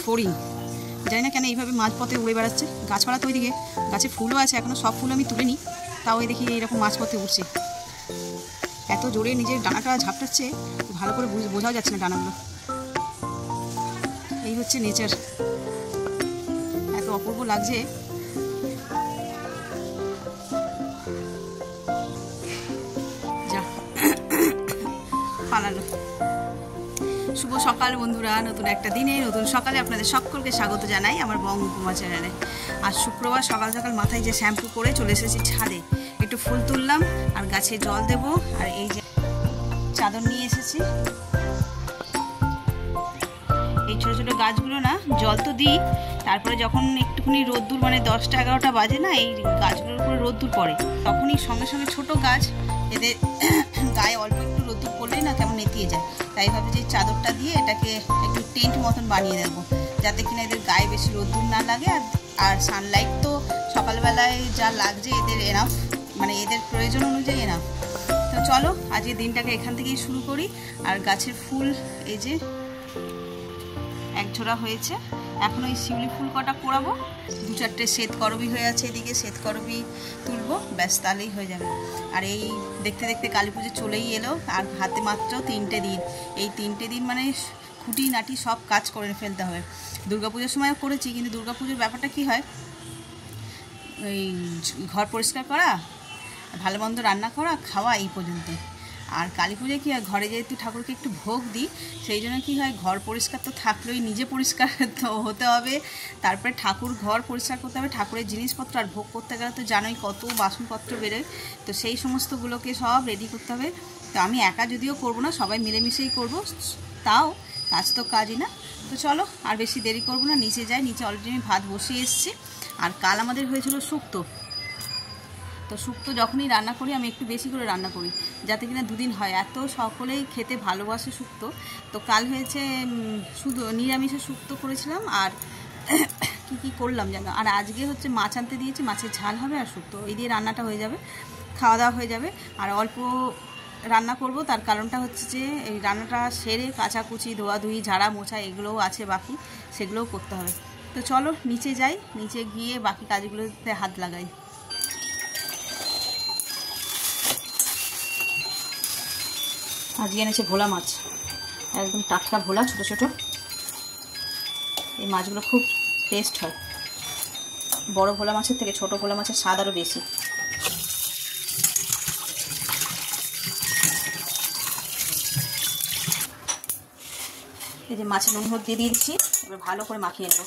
ফড়িং, জানি না কেন এইভাবে মাঝপথে উড়ে বেড়াচ্ছে। গাছপালা তো ওইদিকে, গাছে ফুলও আছে, এখনও সব ফুল আমি তুলিনি, তাও এই দেখি এইরকম মাঝপথে উঠছে। এত জোরে নিজের ডানাটা ঝাপটাচ্ছে, ভালো করে বোঝাও যাচ্ছে না ডানাগুলো। এই হচ্ছে নেচার, এত অপূর্ব লাগছে। যা পালালো। শুভ সকাল বন্ধুরা, নতুন একটা দিনে নতুন সকালে আপনাদের সকলকে স্বাগত জানাই আমার বং উপমা চ্যানেলে। আর শুক্রবার সকাল সকাল মাথায় যে শ্যাম্পু করে চলে এসেছি ছাদে, একটু ফুল তুললাম আর গাছে জল দেব। আর এই যে চাদর নিয়ে এসেছি, এই ছোটো ছোটো গাছগুলো না জল তো দিই, তারপরে যখন একটুখানি রোদ্দুর মানে 10টা 11টা বাজে না, এই গাছগুলোর উপরে রোদ্দুর পড়ে, তখনই সঙ্গে সঙ্গে ছোটো গাছ এদের গায়ে অল্প একটু রোদ্দুর পড়লেই না কেমন নেতিয়ে যায়। তাই ভাবে যে চাদরটা দিয়ে এটাকে একটু টেন্ট মতন বানিয়ে দেবো, যাতে কিনা এদের গায়ে বেশি রোদ্দুর না লাগে। আর সানলাইট তো সকালবেলায় যা লাগছে এদের এনাফ, মানে এদের প্রয়োজন অনুযায়ী এনাফ। তো চলো আজকে দিনটাকে এখান থেকেই শুরু করি। আর গাছের ফুল এই যে এক ঝোড়া হয়েছে, এখন ওই শিউলি ফুল কটা পোড়াবো, 2-4টে শ্বেত করবি হয়ে আছে, এদিকে শ্বেত করবি তুলবো, ব্যাস তাহলেই হয়ে যাবে। আর এই দেখতে দেখতে কালী পুজো চলেই এলো, আর হাতে মাত্র 3টে দিন। এই 3টে দিন মানে খুঁটি নাটি সব কাজ করে ফেলতে হবে। দুর্গাপুজোর সময়ও করেছি, কিন্তু দুর্গাপুজোর ব্যাপারটা কি হয়, ওই ঘর পরিষ্কার করা, ভালো মন্দ রান্না করা, খাওয়া, এই পর্যন্ত। আর কালী পুজোয় কী হয়, ঘরে যেহেতু ঠাকুরকে একটু ভোগ দিই, সেই জন্য কী হয়, ঘর পরিষ্কার তো থাকলেই, নিজে পরিষ্কার তো হতে হবে, তারপরে ঠাকুর ঘর পরিষ্কার করতে হবে, ঠাকুরের জিনিসপত্র। আর ভোগ করতে গেলে তো জানোই কত বাসনপত্র বেরোয়, তো সেই সমস্তগুলোকে সব রেডি করতে হবে। তো আমি একা যদিও করবো না, সবাই মিলেমিশেই করবো, তাও কাজ তো কাজই না। তো চলো আর বেশি দেরি করবো না, নিচে যাই। নিচে অলরেডি আমি ভাত বসিয়ে এসেছি। আর কাল আমাদের হয়েছিল শুক্তো, তো শুক্তো যখনই রান্না করি আমি একটু বেশি করে রান্না করি, যাতে কিনা 2 দিন হয়। এত সকলেই খেতে ভালোবাসে শুক্তো। তো কাল হয়েছে শুধু নিরামিষের শুক্তো করেছিলাম, আর কি করলাম জানো, আর আজকে হচ্ছে মাছ আনতে দিয়েছি, মাছের ঝাল হবে আর শুক্তো, এই দিয়ে রান্নাটা হয়ে যাবে, খাওয়া দাওয়া হয়ে যাবে। আর অল্প রান্না করব, তার কারণটা হচ্ছে যে এই রান্নাটা সেরে কাচাকুচি, ধোয়াধুয়ি, ঝাড়া মোছা এগুলোও আছে বাকি, সেগুলোও করতে হবে। তো চলো নিচে যাই, নিচে গিয়ে বাকি কাজগুলোতে হাত লাগাই। আজকে এনেছে ভোলা মাছ, একদম টাটকা ভোলা, ছোটো ছোটো। এই মাছগুলো খুব টেস্ট হয়, বড় ভোলা মাছের থেকে ছোটো ভোলা মাছের স্বাদ আরও বেশি। এই যে মাছের নুন হলুদ দিয়ে দিয়েছি, এবার ভালো করে মাখিয়ে নেব।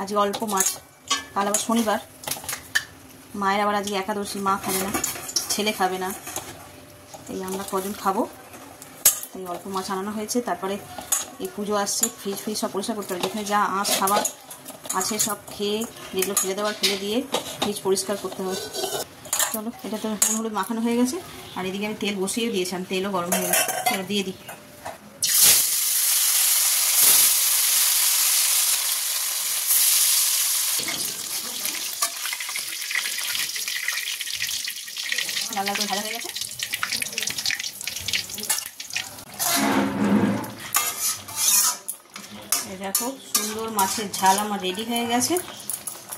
আজকে অল্প মাছ, কাল আবার শনিবার, মায়ের আবার আজকে একাদশী, মা খাবে না, ছেলে খাবে না, এই আমরা কজন খাবো, তাই অল্প মাছ আনানো হয়েছে। তারপরে এই পুজো আসছে, ফ্রিজ সব পরিষ্কার করতে হবে, যেখানে যা আঁশ খাবার আছে সব খেয়ে, যেগুলো ফেলে দেওয়ার ফেলে দিয়ে ফ্রিজ পরিষ্কার করতে হবে। চলো, এটা তো নুন হলুদ মাখানো হয়ে গেছে। আর এদিকে আমি তেল বসিয়ে দিয়েছিলাম, তেলও গরম হয়ে গেছে, চলো দিয়ে দিই। লাল লাল করে ভাজা হয়ে গেছে। দেখো সুন্দর মাছের ঝাল আমার রেডি হয়ে গেছে,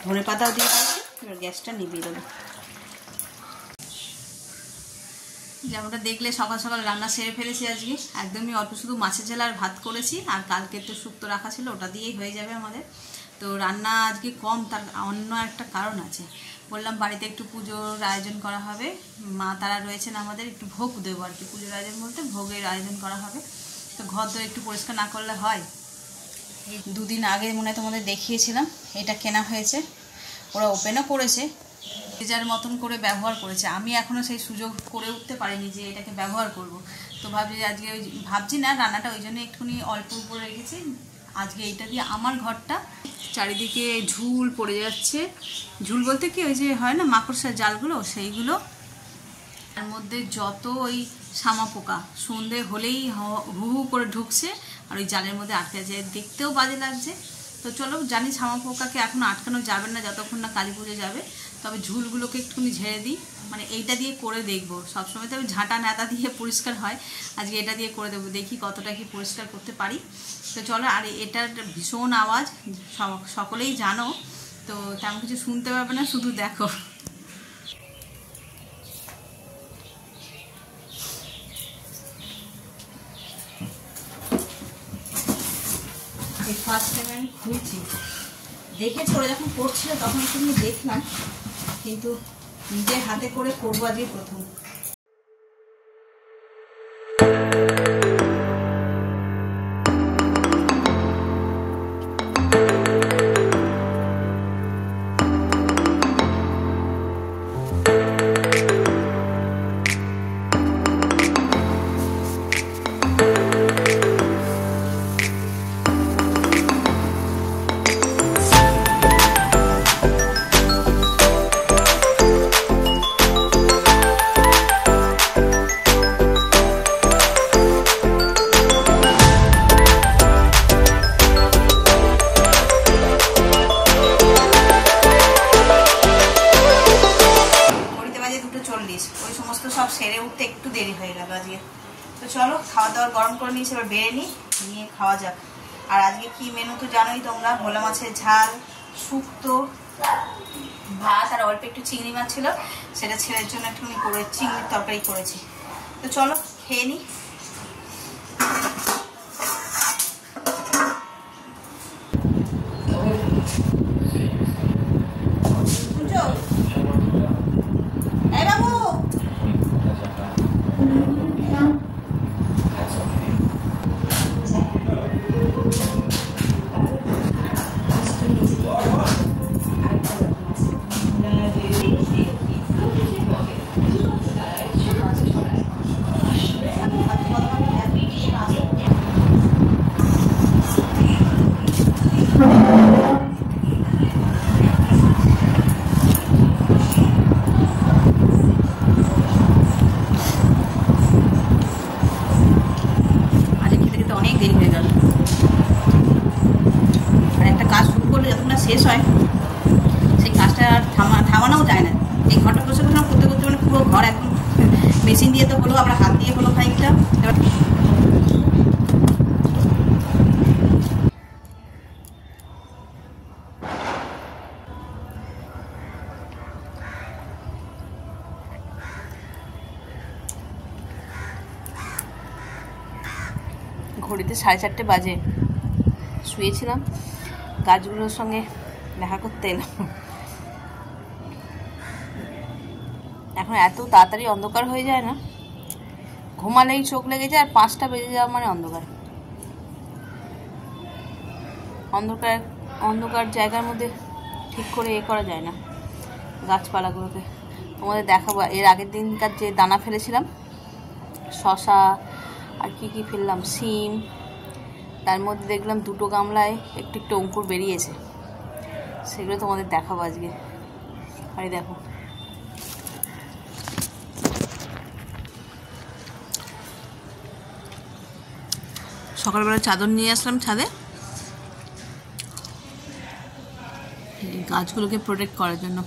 ধনে পাতাও দিয়ে দিয়েছি। এবার গ্যাসটা নিভিয়ে দেবো। যেমনটা দেখলে সকাল সকাল রান্না সেরে ফেলেছি আজকে, একদমই অল্প শুধু মাছের ঝাল আর ভাত করেছি, আর কালকে তো শুক্তো রাখা ছিল, ওটা দিয়েই হয়ে যাবে আমাদের। তো রান্না আজকে কম, তার অন্য একটা কারণ আছে। বললাম বাড়িতে একটু পুজোর আয়োজন করা হবে, মা তারা রয়েছেন আমাদের, একটু ভোগ দেবো আর কি। পুজোর আয়োজন বলতে ভোগের আয়োজন করা হবে। তো ঘর তো একটু পরিষ্কার না করলে হয়। এই 2 দিন আগে মনে হয় তোমাদের দেখিয়েছিলাম, এটা কেনা হয়েছে, ওরা ওপেনও করেছে, যার মতন করে ব্যবহার করেছে। আমি এখনও সেই সুযোগ করে উঠতে পারিনি যে এটাকে ব্যবহার করব। তো ভাবছি আজকে ভাবছি না রান্নাটা, ওই জন্য একটুখানি অল্প উপরে রেখেছি। আজকে এইটা দিয়ে আমার ঘরটা চারিদিকে ঝুল পড়ে যাচ্ছে। ঝুল বলতে কি, ওই যে হয় না মাকড়সার জালগুলো, সেইগুলো। তার মধ্যে যত ওই শামা পোকা সন্ধে হলেই হু হু করে ঢুকছে, আর ওই জালের মধ্যে আটকে যায়, দেখতেও বাজে লাগছে। তো চলো, জানি ছামা পোকাকে এখন আটকানো যাবে না যতক্ষণ না কালী পুজো যাবে। তবে ঝুলগুলোকে একটুখানি ঝেড়ে দিই, মানে এইটা দিয়ে করে দেখবো। সবসময় তো আমি ঝাঁটা ন্যাতা দিয়ে পরিষ্কার হয়, আজকে এটা দিয়ে করে দেবো, দেখি কতটা কি পরিষ্কার করতে পারি। তো চলো, আর এটার ভীষণ আওয়াজ, সকলেই জানো, তো তেমন কিছু শুনতে পাবে না, শুধু দেখো। এই ফার্স্ট টাইম আমি খুলছি, দেখেছি ওরা যখন করছিল তখন একটু দেখলাম, কিন্তু নিজের হাতে করে করবো আজকে প্রথম। ওই সমস্ত সব সেরে উঠতে একটু দেরি হয়ে গেল আজকে। তো চলো, খাওয়া দাওয়া গরম করে নিয়েছি, এবার বেড়ে নিয়ে খাওয়া যাক। আর আজকে কি মেনু তো জানোই তোমরা, ভোলা মাছের ঝাল, শুক্তো, ভাত, আর অল্প একটু চিংড়ি মাছ ছিল, সেটা ছেলের জন্য একটুখানি করে চিংড়ির তরকারি করেছি। তো চলো খেয়ে নিই। শেষ হয় সেই কাজটা আর থামানোও যায় না। এই ঘরটা বসে করতে করতে মানে পুরো ঘর একদম মেশিন দিয়ে তো হলো, আমরা হাত দিয়ে হলো খানিকটা। ঘড়িতে 4:30 বাজে, শুয়েছিলাম, গাছগুলোর সঙ্গে দেখা করতে এলাম। এখন এত তাড়াতাড়ি অন্ধকার হয়ে যায় না, ঘুমালেই চোখ লেগে যায়, আর 5টা বেজে যাওয়া মানে অন্ধকার। অন্ধকার জায়গার মধ্যে ঠিক করে করা যায় না গাছপালাগুলোকে। তোমাদের দেখাবো এর আগের দিনকার যে দানা ফেলেছিলাম, শশা আর কি ফেললাম, সিম, তার মধ্যে দেখলাম 2টো গামলায় একটু অঙ্কুর বেরিয়েছে, সেগুলো তোমাদের দেখাবো আজকে। আর দেখো, সকালবেলা চাদর নিয়ে আসলাম ছাদে গাছগুলোকে প্রোটেক্ট করার জন্য।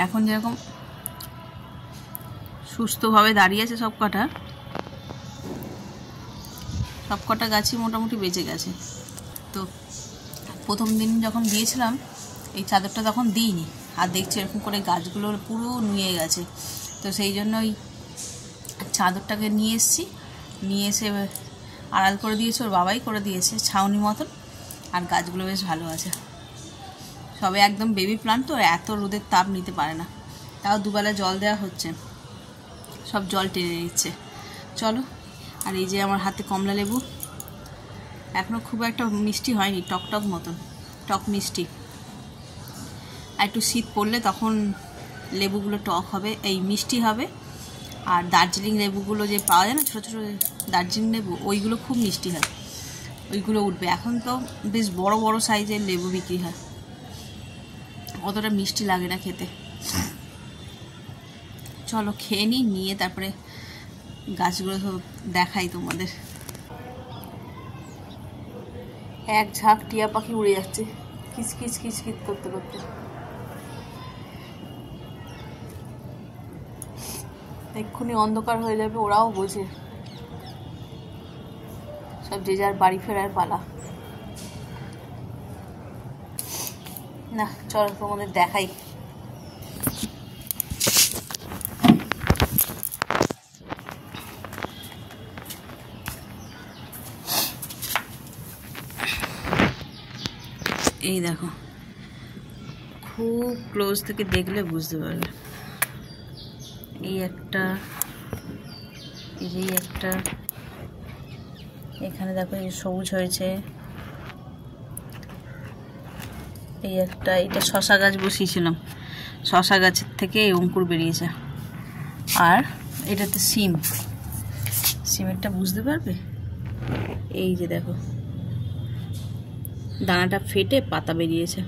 এখন যেরকম সুস্থভাবে দাঁড়িয়ে আছে সব কটা গাছই মোটামুটি বেঁচে গেছে। তো প্রথম দিন যখন দিয়েছিলাম এই চাদরটা তখন দিইনি, আর দেখছি এরকম করে গাছগুলো পুরো নুয়ে গেছে। তো সেই জন্য ওই চাদরটাকে নিয়ে এসে আড়াল করে দিয়েছে, ওর বাবাই করে দিয়েছে ছাউনি মতন, আর গাছগুলো বেশ ভালো আছে। সবে একদম বেবি প্লান্ট, তো এত রোদের তাপ নিতে পারে না, তাও দুবেলা জল দেওয়া হচ্ছে, সব জল টেনে নিচ্ছে। চলো, আর এই যে আমার হাতে কমলা লেবু, এখনও খুব একটা মিষ্টি হয়নি, টক মতন, টক মিষ্টি। আর একটু শীত পড়লে তখন লেবুগুলো টক হবে, এই মিষ্টি হবে। আর দার্জিলিং লেবুগুলো যে পাওয়া যায় না, ছোটো ছোটো দার্জিলিং লেবু, ওইগুলো খুব মিষ্টি হয়, ওইগুলো উঠবে। এখন তো বেশ বড় বড় সাইজের লেবু বিক্রি হয়, অতটা মিষ্টি লাগে না খেতে। চলো খেয়ে নিয়ে তারপরে গাছগুলো সব দেখাই তোমাদের। এক ঝাঁক টিয়া পাখি উড়ে যাচ্ছে কিচকিচ কিচকিচ করতে করতে। এক্ষুনি অন্ধকার হয়ে যাবে, ওরাও বোঝে, সব যে যার বাড়ি ফেরার পালা। না চলো তোমাদের দেখাই। এই দেখো, খুব ক্লোজ থেকে দেখলে বুঝতে পারবে। এই একটা, এই একটা, এখানে দেখো এই সবুজ হয়েছে। এই একটা, এটা শশা গাছ বসিয়েছিলাম, শশা গাছের থেকে এই অঙ্কুর বেরিয়েছে। আর এটাতে সিম, সিমেরটা বুঝতে পারবে। এই যে দেখো দানাটা ফেটে পাতা বেরিয়েছে।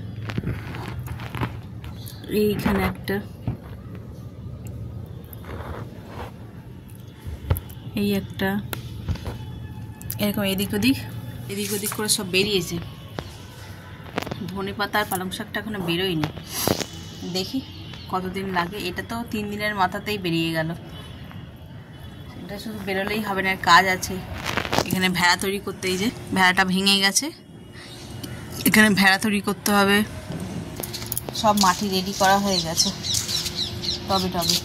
এইখানে একটা, এই একটা, এরকম এদিক ওদিক করে সব বেরিয়েছে। ধনে পাতা আর পালং শাকটা এখনো বেরোয়নি, দেখি কতদিন লাগে। এটা তো 3 দিনের মাথাতেই বেরিয়ে গেল। এটা শুধু বেরোলেই হবে না, কাজ আছে। এখানে ভেড়া তৈরি করতে, এই যে ভেড়াটা ভেঙে গেছে, এখানে ভেড়া তৈরি করতে হবে। সব মাটি রেডি করা হয়ে গেছে, টবে টবে।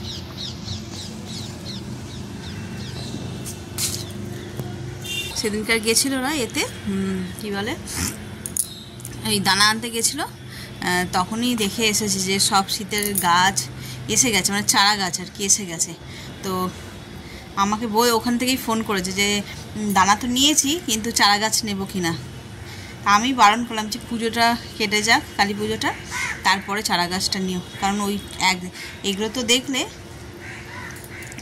সেদিনকার গেছিল না এতে, কি বলে, এই দানা আনতে গেছিল, তখনই দেখে এসেছি যে সব শীতের গাছ এসে গেছে, মানে চারা গাছ আর কি এসে গেছে। তো আমাকে বই ওখান থেকেই ফোন করেছে যে দানা তো নিয়েছি, কিন্তু চারা গাছ নেবো কি না। আমি বারণ করলাম যে পুজোটা কেটে যাক, কালী পুজোটা, তারপরে চারা গাছটা নিও। কারণ ওই এগুলো তো দেখলে,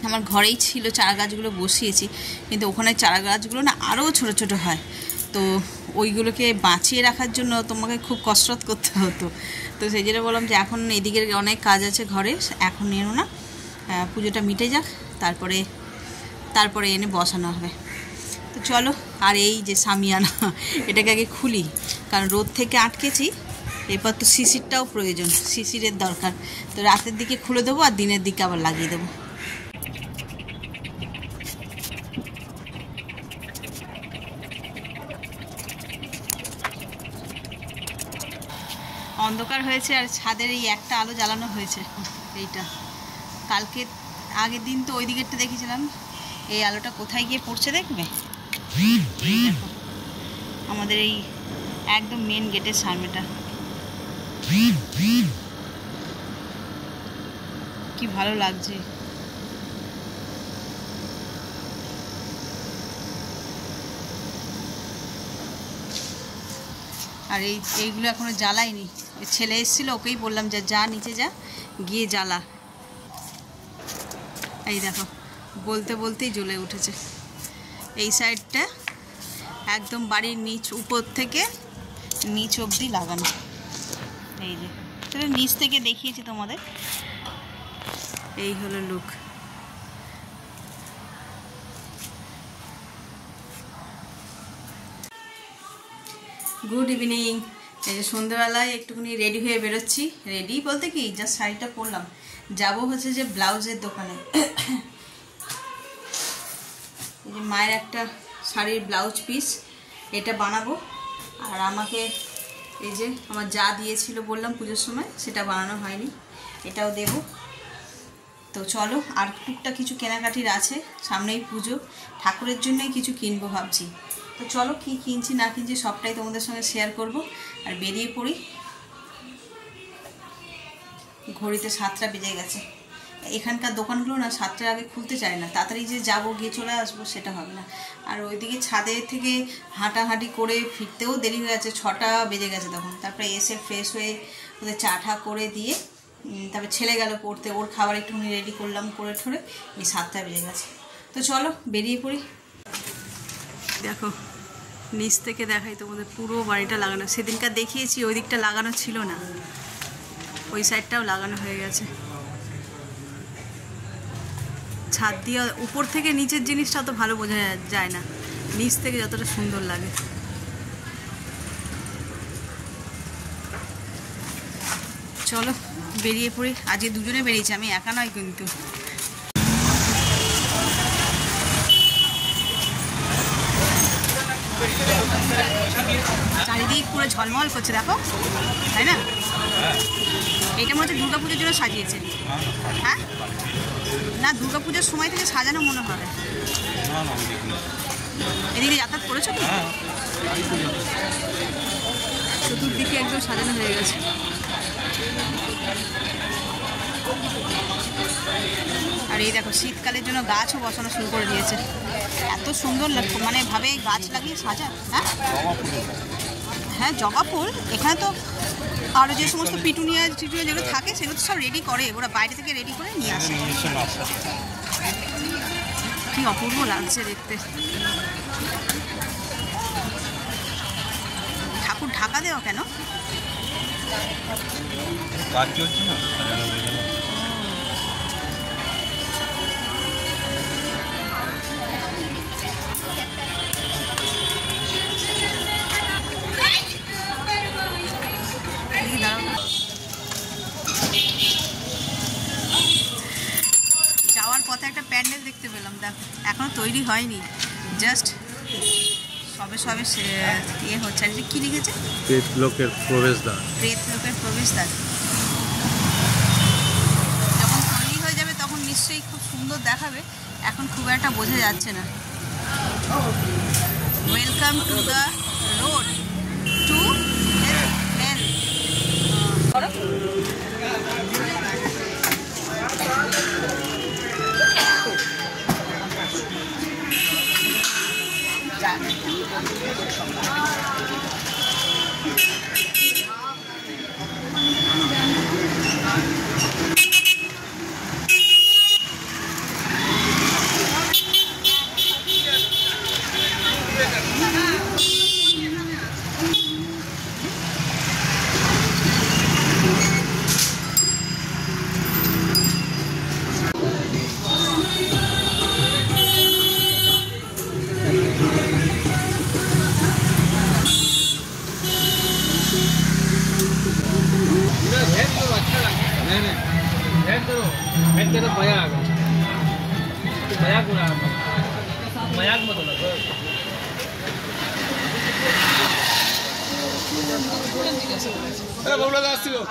আমার ঘরেই ছিল চারা গাছগুলো বসিয়েছি, কিন্তু ওখানে চারা গাছগুলো না আরও ছোট ছোট হয়। তো ওইগুলোকে বাঁচিয়ে রাখার জন্য তোমাকে খুব কসরত করতে হতো। তো সেই জন্য বললাম যে এখন এদিকের অনেক কাজ আছে ঘরে, এখন এনো না, পুজোটা মিটে যাক, তারপরে এনে বসানো হবে। তো চলো। আর এই যে সামিয়ানা, এটাকে আগে খুলি, কারণ রোদ থেকে আটকেছি। এরপর তো শিশিরটাও প্রয়োজন, শিশিরের দরকার। তো রাতের দিকে খুলে দেবো, আর দিনের দিকে আবার লাগিয়ে দেবো। অন্ধকার হয়েছে, আর ছাদের এই একটা আলো জ্বালানো হয়েছে, এইটা। কালকে আগের দিন তো ওই দিকেরটা দেখেছিলাম, এই আলোটা কোথায় গিয়ে পড়ছে দেখবে। দেখো আমাদের এই একদম মেন গেটের সামনেটা কি ভালো লাগছে। আর এইগুলো এখনো জ্বালাইনি, ছেলে এসেছিল, ওকেই বললাম যে যা নিচে যা, গিয়ে জ্বালা। এই দেখো বলতে বলতেই জ্বলে উঠেছে। এই সাইডটা একদম বাড়ির নিচ, উপর থেকে নিচ অবধি লাগানো। এই যে সেটা নিচ থেকে দেখিয়েছি তোমাদের। এই হলো লুক। Good evening. এই যে সন্ধ্যেবেলায় একটুখানি রেডি হয়ে বেরোচ্ছি। রেডি বলতে কি, জাস্ট শাড়িটা পরলাম, যাবো হচ্ছে যে ব্লাউজের দোকানে। এই যে মায়ের একটা শাড়ির ব্লাউজ পিস, এটা বানাবো। আর আমাকে এই যে আমার যা দিয়েছিল বললাম পুজোর সময়, সেটা বানানো হয়নি, এটাও দেব। তো চলো। আর টুকটাক কিছু কেনাকাটির আছে, সামনেই পুজো, ঠাকুরের জন্যই কিছু কিনবো ভাবছি। তো চলো, কি কিনছি না কিনছি সবটাই তোমাদের সঙ্গে শেয়ার করব। আর বেরিয়ে পড়ি। ঘড়িতে 7টা বেজে গেছে। এখানকার দোকানগুলো না 7টার আগে খুলতে চায় না, তাড়াতাড়ি যে যাবো গিয়ে চলে আসবো সেটা হবে না। আর ওইদিকে ছাদে থেকে হাঁটাহাঁটি করে ফিরতেও দেরি হয়ে গেছে, 6টা বেজে গেছে তখন। তারপরে এসে ফ্রেশ হয়ে ওদের চা ঠা করে দিয়ে তারপরে ছেলে গেল পড়তে, ওর খাবার একটুখানি রেডি করলাম, করে ঠোরে এই 7টা বেজে গেছে। তো চলো বেরিয়ে পড়ি। দেখো নিচ থেকে দেখাই তোমাদের, পুরো বাড়িটা লাগানো। সেদিনকার দেখিয়েছি ওই দিকটা লাগানো ছিল না, ওই সাইডটাও লাগানো হয়ে গেছে। ছাদ দিয়ে উপর থেকে নিচের জিনিসটা অত ভালো বোঝা যায় না, নিচ থেকে যতটা সুন্দর লাগে। চলো বেরিয়ে পড়ি, আজকে দুজনে বেরিয়েছি, আমি একা নয় কিন্তু। চারিদিক পুরো ঝলমল করছে দেখো, তাই না? এটা মনে হচ্ছে দুর্গাপুজোর জন্য সাজিয়েছে। হ্যাঁ না, দুর্গাপুজোর সময় থেকে সাজানো মনে হয়। এদিকে যাতায়াত করেছো কি? চতুর্দিকে একদম সাজানো হয়ে গেছে। আর এই দেখো শীতকালের জন্য গাছও বসানো শুরু করে দিয়েছে। এত সুন্দর লাগতো, মানে ভাবে গাছ লাগিয়ে সাজা। হ্যাঁ হ্যাঁ, জবা ফুল। এখানে তো আরও যে সমস্ত পিটুনিয়া যেগুলো থাকে সেগুলো তো সব রেডি করে, ওরা বাইরে থেকে রেডি করে নিয়ে আসে। কি অপূর্ব লাগছে দেখতে। ঠাকুর ঢাকা দেওয়া কেন? কাজ চলছে না। যাওয়ার পথে একটা প্যান্ডেল দেখতে পেলাম, দেখ এখনো তৈরি হয়নি, জাস্ট সবে সবে ইয়ে হচ্ছে। আর কি লিখেছে? প্রেতলোকের প্রবেশদ্বার। প্রেতলোকের প্রবেশদ্বার। যখন তৈরি হয়ে যাবে তখন নিশ্চয়ই খুব সুন্দর দেখাবে, এখন খুব একটা বোঝা যাচ্ছে না। Welcome to the road to hell.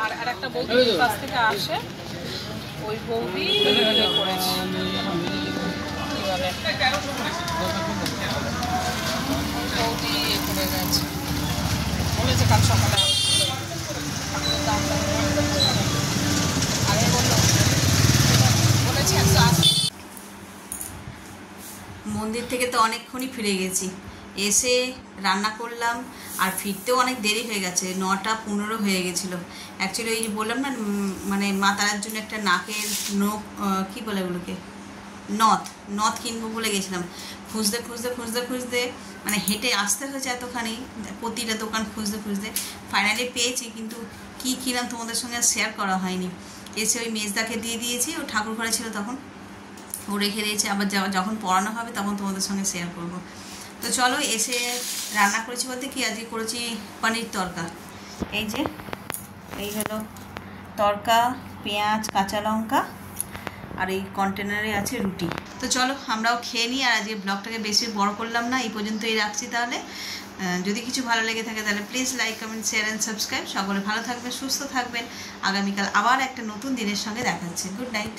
আর একটা বৌদির কাছ থেকে আসে, ওই বৌদি করেছে বৌদি করে গেছে, বলেছে কাল সকালে আগে বললো, বলেছে 180। মন্দির থেকে তো অনেকক্ষণই ফিরে গেছি, এসে রান্না করলাম আর ফিরতেও অনেক দেরি হয়ে গেছে, 9টা 15 হয়ে গেছিলো। অ্যাকচুয়ালি ওই যে বললাম না, মানে মা তারার জন্য একটা নাকের নখ, কী বলে ওগুলোকে, নথ কিনবো বলে গেছিলাম। খুঁজতে খুঁজতে খুঁজতে খুঁজতে মানে হেঁটে আসতে হয়েছে এতখানি, প্রতিটা দোকান খুঁজতে খুঁজতে ফাইনালি পেয়েছি, কিন্তু কী কিনলাম তোমাদের সঙ্গে শেয়ার করা হয়নি। এসে ওই মেজদাকে দিয়ে দিয়েছি, ও ঠাকুর ঘরে ছিল তখন, ও রেখে দিয়েছে, আবার যখন পড়ানো হবে তখন তোমাদের সঙ্গে শেয়ার করব। তো চলো, এসে রান্না করেছি বলতে কি, আজকে করেছি পনির তরকা। এই যে এই হলো তরকা, পেঁয়াজ, কাঁচা লঙ্কা, আর এই কন্টেনারে আছে রুটি। তো চলো আমরাও খেয়ে নিই, আর আজকে ব্লগটাকে বেশি বড় করলাম না, এই পর্যন্তই রাখছি। তাহলে যদি কিছু ভালো লেগে থাকে তাহলে please like, comment, share and subscribe. সকলে ভালো থাকবেন, সুস্থ থাকবেন। আগামীকাল আবার একটা নতুন দিনের সঙ্গে দেখা হচ্ছে। Good night.